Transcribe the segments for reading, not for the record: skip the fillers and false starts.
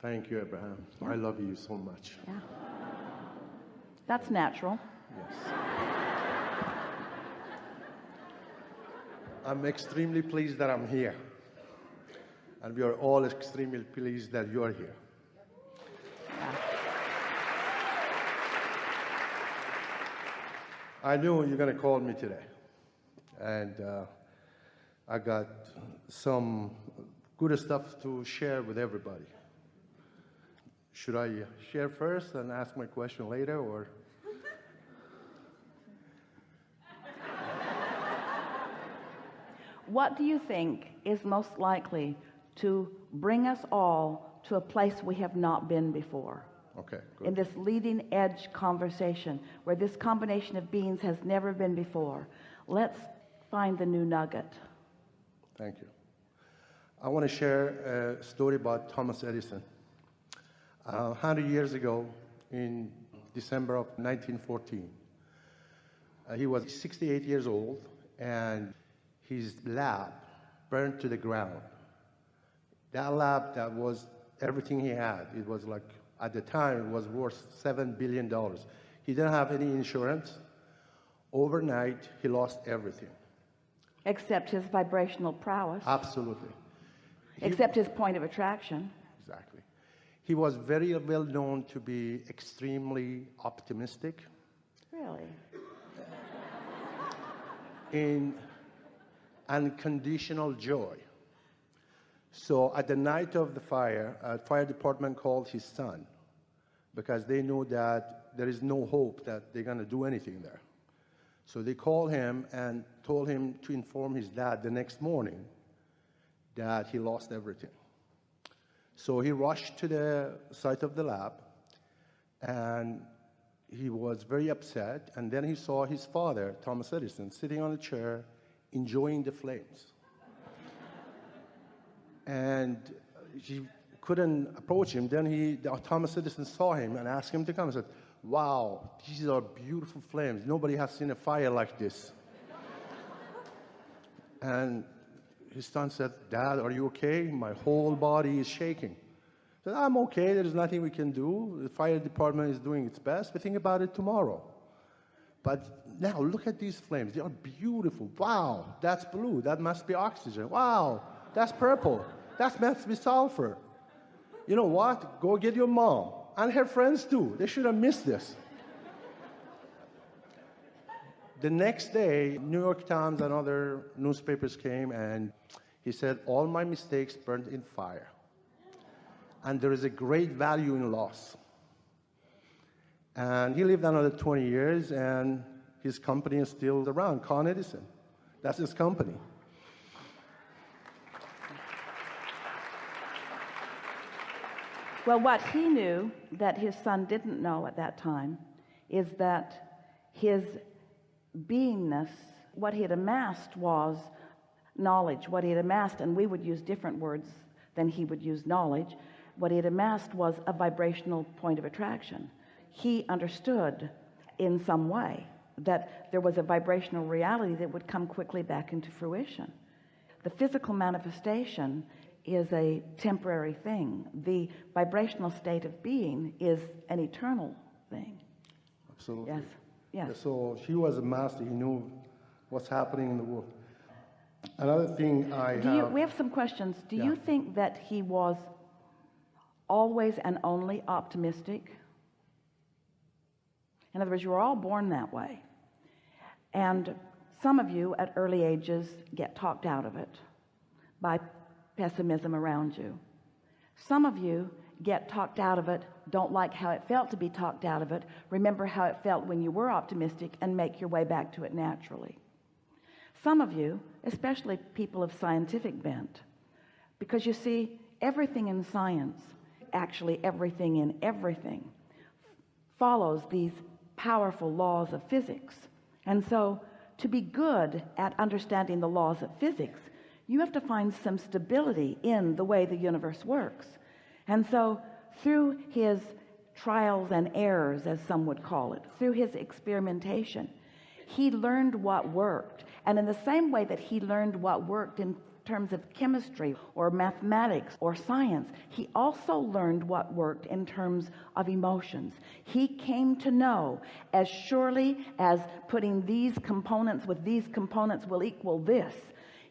Thank you, Abraham. Yeah. I love you so much. Yeah. That's natural. Yes. I'm extremely pleased that I'm here. And we are all extremely pleased that you are here. Yeah. I knew you were going to call me today. And I got some good stuff to share with everybody. Should I share first and ask my question later, or? What do you think is most likely to bring us all to a place we have not been before? Okay, good. In this leading edge conversation where this combination of beings has never been before. Let's find the new nugget. Thank you. I want to share a story about Thomas Edison. 100 years ago, in December of 1914, he was 68 years old, and his lab burned to the ground. That lab, that was everything he had. It was like, at the time, it was worth $7 billion. He didn't have any insurance. Overnight, he lost everything. Except his vibrational prowess. Absolutely. Except his point of attraction. Exactly. He was very well known to be extremely optimistic. Really? In unconditional joy. So at the night of the fire department called his son because they knew that there is no hope that they're going to do anything there. So they called him and told him to inform his dad the next morning that he lost everything. So he rushed to the site of the lab, and he was very upset. And then he saw his father, Thomas Edison, sitting on a chair, enjoying the flames. And he couldn't approach him. Then Thomas Edison saw him and asked him to come. He said, "Wow, these are beautiful flames. Nobody has seen a fire like this." And his son said, "Dad, are you okay? My whole body is shaking." He said, "I'm okay. There's nothing we can do. The fire department is doing its best. We think about it tomorrow. But now look at these flames. They are beautiful. Wow, that's blue. That must be oxygen. Wow, that's purple. That must be sulfur. You know what? Go get your mom and her friends too. They should have missed this." The next day, New York Times and other newspapers came, and he said, "All my mistakes burned in fire. And there is a great value in loss." And he lived another 20 years, and his company is still around, Con Edison. That's his company. Well, what he knew that his son didn't know at that time is that his beingness, what he had amassed was knowledge. What he had amassed, and we would use different words than he would use knowledge, what he had amassed was a vibrational point of attraction. He understood in some way that there was a vibrational reality that would come quickly back into fruition. The physical manifestation is a temporary thing. The vibrational state of being is an eternal thing. Absolutely. Yes. Yes. So he was a master. He knew what's happening in the world. Another thing we have some questions. Do Yeah. you think that he was always and only optimistic? In other words, you were all born that way. And some of you at early ages get talked out of it by pessimism around you. Some of you get talked out of it, don't like how it felt to be talked out of it, remember how it felt when you were optimistic, and make your way back to it naturally. Some of you, especially people of scientific bent, because you see, everything in science, actually everything in everything, follows these powerful laws of physics. And so to be good at understanding the laws of physics, you have to find some stability in the way the universe works. And so through his trials and errors, as some would call it, through his experimentation, he learned what worked. And in the same way that he learned what worked in terms of chemistry or mathematics or science. He also learned what worked in terms of emotions. He came to know, as surely as putting these components with these components will equal this,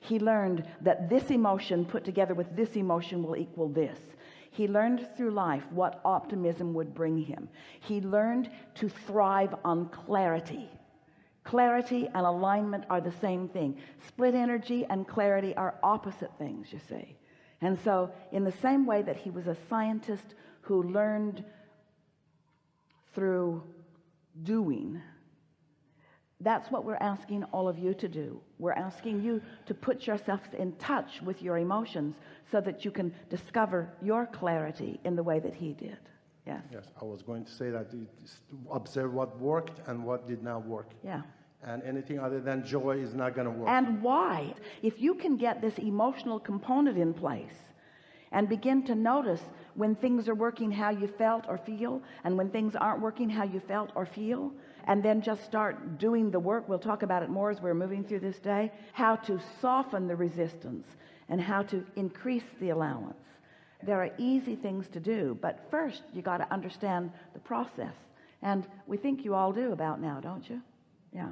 he learned that this emotion put together with this emotion will equal this. He learned through life what optimism would bring him. He learned to thrive on clarity. Clarity and alignment are the same thing. Split energy and clarity are opposite things, you see. And so in the same way that he was a scientist who learned through doing, that's what we're asking all of you to do. We're asking you to put yourselves in touch with your emotions so that you can discover your clarity in the way that he did. Yes. Yes, I was going to say that observe what worked and what did not work. Yeah. And anything other than joy is not going to work. And why? If you can get this emotional component in place and begin to notice when things are working how you felt or feel, and when things aren't working how you felt or feel, and then just start doing the work. We'll talk about it more as we're moving through this day, how to soften the resistance and how to increase the allowance. There are easy things to do, but first you got to understand the process, and we think you all do about now, don't you? Yeah.